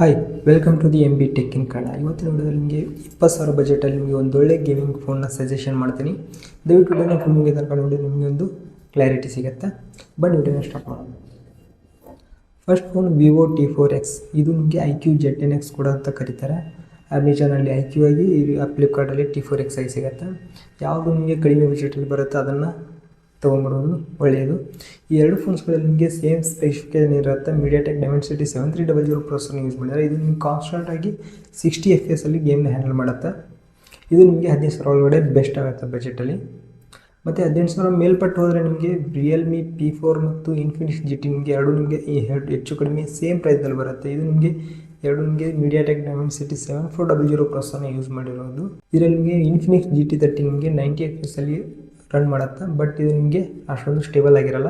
Hi welcome to the M B Tech in Kannada. ಇವತ್ತಿನ ವಿಡಿಯೋದಲ್ಲಿ ನಿಮಗೆ 20,000 ಬಜೆಟಲ್ಲಿ ನಿಮಗೆ ಒಂದು ಒಳ್ಳೆ ಗೇಮಿಂಗ್ ಫೋನ್ನ ಸಜೆಷನ್ ಮಾಡ್ತೀನಿ. ದಯವಿಟ್ಟು ವಿಡಿಯೋನ ಫುಲ್ ಮುಗಿದ ತನಕ ನೋಡಿ, ನಿಮಗೆ ಒಂದು ಕ್ಲಾರಿಟಿ ಸಿಗುತ್ತೆ. ಬನ್ನಿ ವಿಡಿಯೋನ ಸ್ಟಾರ್ಟ್ ಮಾಡೋಣ. First phone Vivo T4X. ಇದು ನಿಮಗೆ IQ Z10X ಕೂಡ ಅಂತ ಕರೀತಾರೆ. ಅಮೆಜಾನಲ್ಲಿ IQ ಆಗಿ, ಫ್ಲಿಪ್ಕಾರ್ಟಲ್ಲಿ T4X ಆಗಿ ಸಿಗುತ್ತೆ. ಯಾವುದು ನಿಮಗೆ ಕಡಿಮೆ ಬಜೆಟಲ್ಲಿ ಬರುತ್ತೆ ಅದನ್ನು ತೊಗೊಂಡ್ಬರೋದು ಒಳ್ಳೆಯದು. ಈ ಎರಡು ಫೋನ್ಸ್ಗಳಲ್ಲಿ ನಿಮಗೆ ಸೇಮ್ ಸ್ಪೆಸಿಫಿಕೇಷನ್ ಇರುತ್ತೆ. ಮೀಡಿಯಾಟೆಕ್ ಡೈಮೆನ್ಸಿಟಿ 7300 ಪ್ರೊಸೆಸರ್ ಯೂಸ್ ಮಾಡಿದ್ದಾರೆ. ಇದು ನಿಮ್ಗೆ ಕಾನ್ಸ್ಟೆಂಟಾಗಿ 60 FPS ಅಲ್ಲಿ ಗೇಮ್ನ ಹ್ಯಾಂಡಲ್ ಮಾಡುತ್ತೆ. ಇದು ನಿಮಗೆ 15,000 ಒಳಗಡೆ ಬೆಸ್ಟ್ ಆಗುತ್ತೆ ಬಜೆಟಲ್ಲಿ. ಮತ್ತು 18,000 ಮೇಲ್ಪಟ್ಟು ಹೋದರೆ ನಿಮಗೆ ರಿಯಲ್ಮಿ P4 ಮತ್ತು ಇನ್ಫಿನಿಕ್ಸ್ GT ನಿಮಗೆ ಎರಡು ನಿಮಗೆ ಹೆಚ್ಚು ಕಡಿಮೆ ಸೇಮ್ ಪ್ರೈಸಲ್ಲಿ ಬರುತ್ತೆ. ಇದು ನಿಮಗೆ ನಿಮಗೆ ಮೀಡಿಯಾಟೆಕ್ ಡೈಮೆನ್ಸಿಟಿ 7400 ಪ್ರೊಸೆಸರ್ನ ಯೂಸ್ ಮಾಡಿರೋದು. ಇದರಲ್ಲಿ ನಿಮಗೆ ಇನ್ಫಿನಿಕ್ಸ್ GT30 ನಿಮಗೆ 90 FPS ಅಲ್ಲಿ ರನ್ ಮಾಡುತ್ತೆ. ಬಟ್ ಇದು ನಿಮಗೆ ಅಷ್ಟೊಂದು ಸ್ಟೇಬಲ್ ಆಗಿರಲ್ಲ.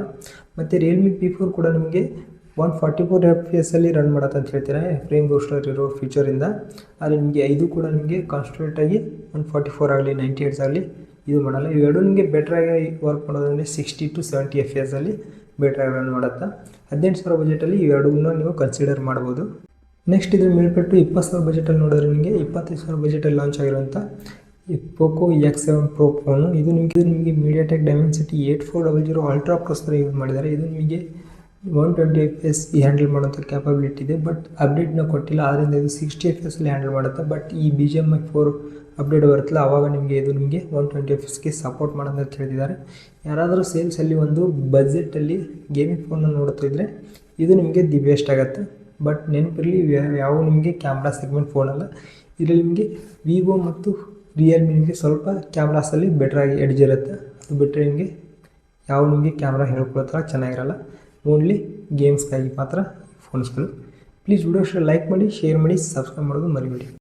ಮತ್ತು ರಿಯಲ್ಮಿ P4 ಕೂಡ ನಿಮಗೆ 144 FPS ಅಲ್ಲಿ ರನ್ ಮಾಡುತ್ತೆ ಅಂತ ಹೇಳ್ತಾರೆ, ಫ್ರೇಮ್ ಬೂಸ್ಟರ್ ಇರೋ ಫೀಚರಿಂದ. ಆದರೆ ನಿಮಗೆ ಇದು ಕೂಡ ನಿಮಗೆ ಕಾನ್ಸ್ಟೆಂಟಾಗಿ 144 ಆಗಲಿ 90 Hz ಆಗಲಿ ಇದು ಮಾಡಲ್ಲ. ಇವೆರಡು ನಿಮಗೆ ಬೆಟ್ರಾಗಿ ವರ್ಕ್ ಮಾಡೋದಂದರೆ 60 to 70 FPS ಅಲ್ಲಿ ಬೆಟ್ರಾಗಿ ರನ್ ಮಾಡುತ್ತೆ. 18,000 ಬಜೆಟಲ್ಲಿ ಇವೆರಡನ್ನ ನೀವು ಕನ್ಸಿಡರ್ ಮಾಡ್ಬೋದು. ನೆಕ್ಸ್ಟ್ ಇದ್ರ ಮೇಲ್ಪಟ್ಟು 20,000 ಬಜೆಟಲ್ಲಿ ನೋಡಿದ್ರೆ ನಿಮಗೆ 25,000 ಬಜೆಟಲ್ಲಿ ಲಾಂಚ್ ಆಗಿರುವಂಥ ಪೋಕೋ X7 Pro ಫೋನು. ಇದು ನಿಮಗೆ MediaTek Dimensity 8400 ultra processor use ಮಾಡಿದ್ದಾರೆ. ಇದು ನಿಮಗೆ 120 FPS ಹ್ಯಾಂಡಲ್ ಮಾಡೋಂಥ ಕ್ಯಾಪಬಿಲಿಟಿ ಇದೆ. ಬಟ್ ಅಪ್ಡೇಟ್ನ ಕೊಟ್ಟಿಲ್ಲ, ಆದ್ದರಿಂದ ಇದು 60 FPS ಅಲ್ಲಿ ಹ್ಯಾಂಡಲ್ ಮಾಡುತ್ತೆ. ಬಟ್ ಈ BGMI 4 ಅಪ್ಡೇಟ್ ಬರುತ್ತಲ್ಲ, ಆವಾಗ ನಿಮಗೆ 120 FPSಗೆ ಸಪೋರ್ಟ್ ಮಾಡೋದು ಅಂತ ಹೇಳ್ತಿದ್ದಾರೆ. ಯಾರಾದರೂ ಸೇಲ್ಸಲ್ಲಿ ಒಂದು ಬಜೆಟಲ್ಲಿ ಗೇಮಿಂಗ್ ಫೋನ್ನ ನೋಡ್ತಿದ್ರೆ ಇದು ನಿಮಗೆ ದಿ ಬೆಸ್ಟ್ ಆಗುತ್ತೆ. ಬಟ್ ನೆನಪಿರಲಿ, ಯಾವ ನಿಮಗೆ ಕ್ಯಾಮ್ರಾ ಸೆಗ್ಮೆಂಟ್ ಫೋನಲ್ಲ. ಇದರಲ್ಲಿ ನಿಮಗೆ ವಿವೋ ಮತ್ತು ರಿಯಲ್ಮಿ ನಿಮಗೆ ಸ್ವಲ್ಪ ಕ್ಯಾಮ್ರಾಸಲ್ಲಿ ಬೆಟ್ರಾಗಿ ಎಡ್ಜ್ ಇರುತ್ತೆ. ಅದು ಬಿಟ್ಟರೆ ನಿಮಗೆ ನಿಮಗೆ ಕ್ಯಾಮ್ರಾ ಹೇಳ್ಕೊಳ್ಳೋ ಥರ ಚೆನ್ನಾಗಿರಲ್ಲ. ಓನ್ಲಿ ಗೇಮ್ಸ್ಗಾಗಿ ಮಾತ್ರ ಫೋನ್ಸ್ಗಳು. ಪ್ಲೀಸ್ ವಿಡಿಯೋ ಲೈಕ್ ಮಾಡಿ, ಶೇರ್ ಮಾಡಿ, ಸಬ್ಸ್ಕ್ರೈಬ್ ಮಾಡೋದು ಮರಿಬೇಡಿ.